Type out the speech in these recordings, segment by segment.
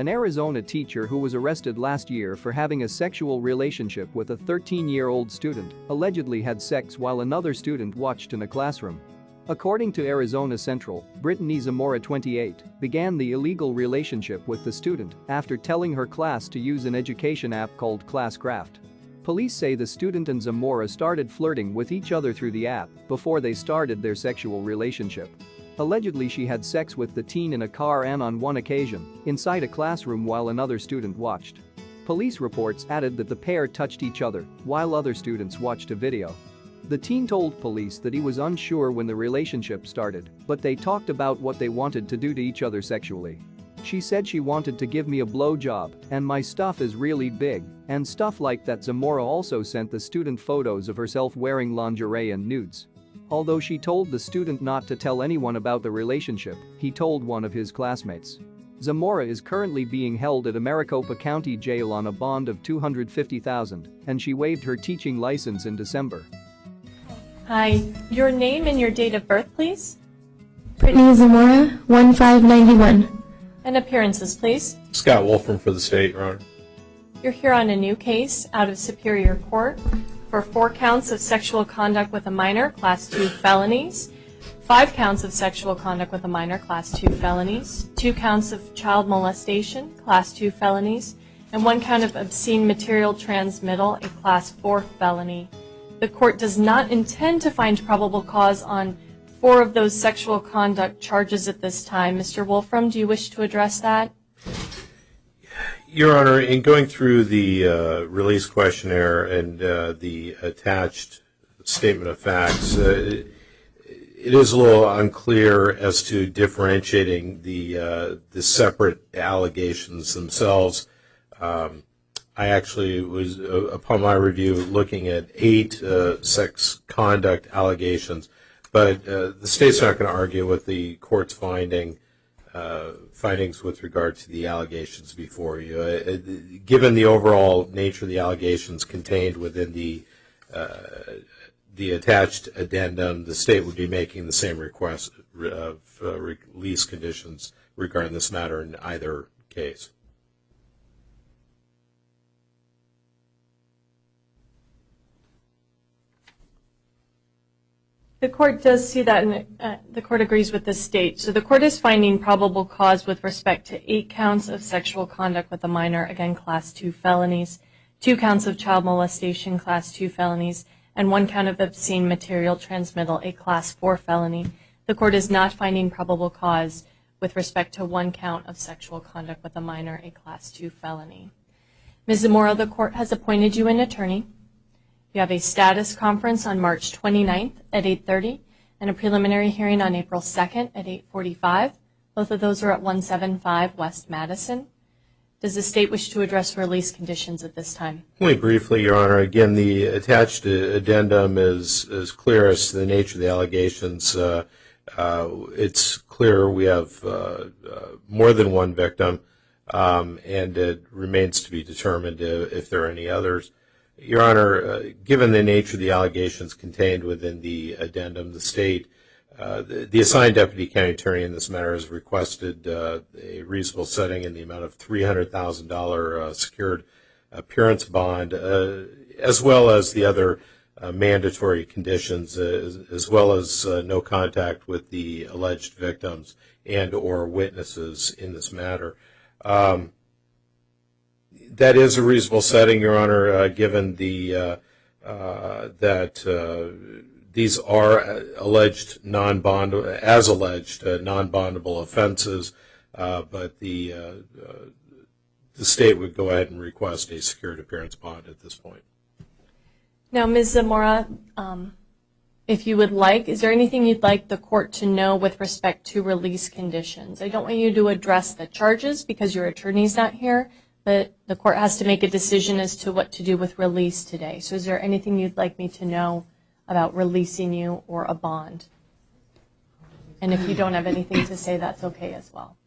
An Arizona teacher who was arrested last year for having a sexual relationship with a 13-year-old student allegedly had sex while another student watched in a classroom. According to Arizona Central, Brittany Zamora, 28, began the illegal relationship with the student after telling her class to use an education app called Classcraft. Police say the student and Zamora started flirting with each other through the app before they started their sexual relationship. Allegedly, she had sex with the teen in a car and on one occasion, inside a classroom while another student watched. Police reports added that the pair touched each other while other students watched a video. The teen told police that he was unsure when the relationship started, but they talked about what they wanted to do to each other sexually. She said she wanted to give me a blowjob, and my stuff is really big, and stuff like that. Zamora also sent the student photos of herself wearing lingerie and nudes. Although she told the student not to tell anyone about the relationship, he told one of his classmates. Zamora is currently being held at Maricopa County Jail on a bond of $250,000, and she waived her teaching license in December. Hi, your name and your date of birth, please. Brittany Zamora, 1591. And appearances, please. Scott Wolfram for the state, Your Honor. You're here on a new case out of Superior Court for 4 counts of sexual conduct with a minor, Class 2 felonies, 5 counts of sexual conduct with a minor, Class 2 felonies, 2 counts of child molestation, Class 2 felonies, and 1 count of obscene material transmittal, a Class 4 felony. The court does not intend to find probable cause on 4 of those sexual conduct charges at this time. Mr. Wolfram, do you wish to address that? Your Honor, in going through the release questionnaire and the attached statement of facts, it is a little unclear as to differentiating the separate allegations themselves. I actually was, upon my review, looking at 8 sex conduct allegations, but the state's not going to argue with the court's findings with regard to the allegations before you. Given the overall nature of the allegations contained within the attached addendum, the state would be making the same request of release conditions regarding this matter in either case. The court does see that, and the court agrees with the state. So the court is finding probable cause with respect to 8 counts of sexual conduct with a minor, again, Class 2 felonies, 2 counts of child molestation, Class 2 felonies, and 1 count of obscene material transmittal, a Class 4 felony. The court is not finding probable cause with respect to 1 count of sexual conduct with a minor, a Class 2 felony. Ms. Zamora, the court has appointed you an attorney. You have a status conference on March 29th at 8:30 and a preliminary hearing on April 2nd at 8:45. Both of those are at 175 West Madison. Does the state wish to address release conditions at this time? Only briefly, Your Honor. Again, the attached addendum is clear as to the nature of the allegations. It's clear we have more than 1 victim, and it remains to be determined if there are any others. Your Honor, given the nature of the allegations contained within the addendum, the state, the assigned deputy county attorney in this matter has requested a reasonable setting in the amount of $300,000 secured appearance bond, as well as the other mandatory conditions, as well as no contact with the alleged victims and or witnesses in this matter. That is a reasonable setting, Your Honor, given the that these are alleged non-bondable offenses, but the state would go ahead and request a secured appearance bond at this point. Now, Ms. Zamora, if you would like, is there anything you'd like the court to know with respect to release conditions? I don't want you to address the charges because your attorney's not here, but the court has to make a decision as to what to do with release today. So is there anything you'd like me to know about releasing you or a bond? And if you don't have anything to say, that's okay as well.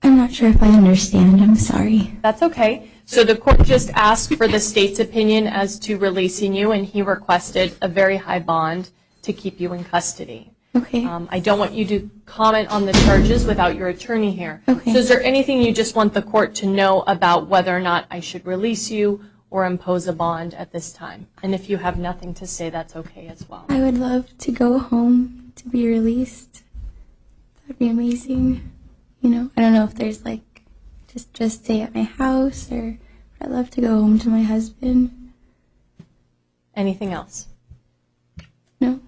I'm not sure if I understand. I'm sorry. That's okay. So the court just asked for the state's opinion as to releasing you, and he requested a very high bond to keep you in custody. Okay. I don't want you to comment on the charges without your attorney here. Okay. So is there anything you just want the court to know about whether or not I should release you or impose a bond at this time? And if you have nothing to say, that's okay as well. I would love to go home to be released. That'd be amazing. You know, I don't know if there's like just stay at my house, or I'd love to go home to my husband. Anything else? No.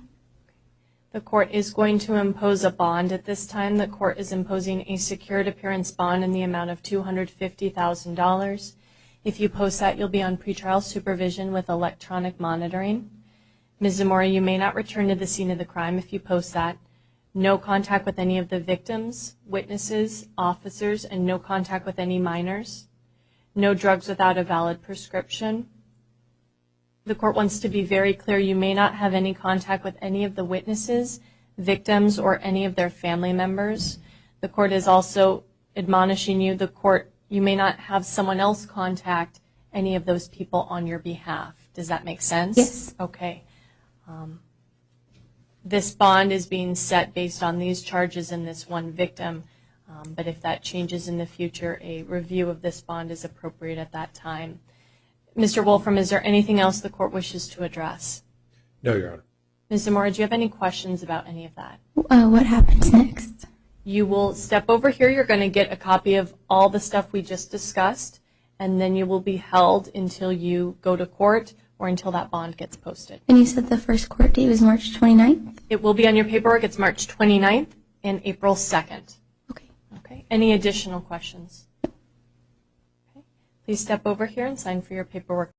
The court is going to impose a bond at this time. The court is imposing a secured appearance bond in the amount of $250,000. If you post that, you'll be on pretrial supervision with electronic monitoring. Ms. Zamora, you may not return to the scene of the crime if you post that. No contact with any of the victims, witnesses, officers, and no contact with any minors. No drugs without a valid prescription. The court wants to be very clear, you may not have any contact with any of the witnesses, victims, or any of their family members. The court is also admonishing you, you may not have someone else contact any of those people on your behalf. Does that make sense? Yes. Okay. This bond is being set based on these charges and this one victim, but if that changes in the future, a review of this bond is appropriate at that time. Mr. Wolfram, is there anything else the court wishes to address? No, Your Honor. Ms. Zamora, do you have any questions about any of that? What happens next? You will step over here. You're going to get a copy of all the stuff we just discussed, and then you will be held until you go to court or until that bond gets posted. And you said the first court date was March 29th? It will be on your paperwork. It's March 29th and April 2nd. Okay. Okay. Any additional questions? Okay. Please step over here and sign for your paperwork.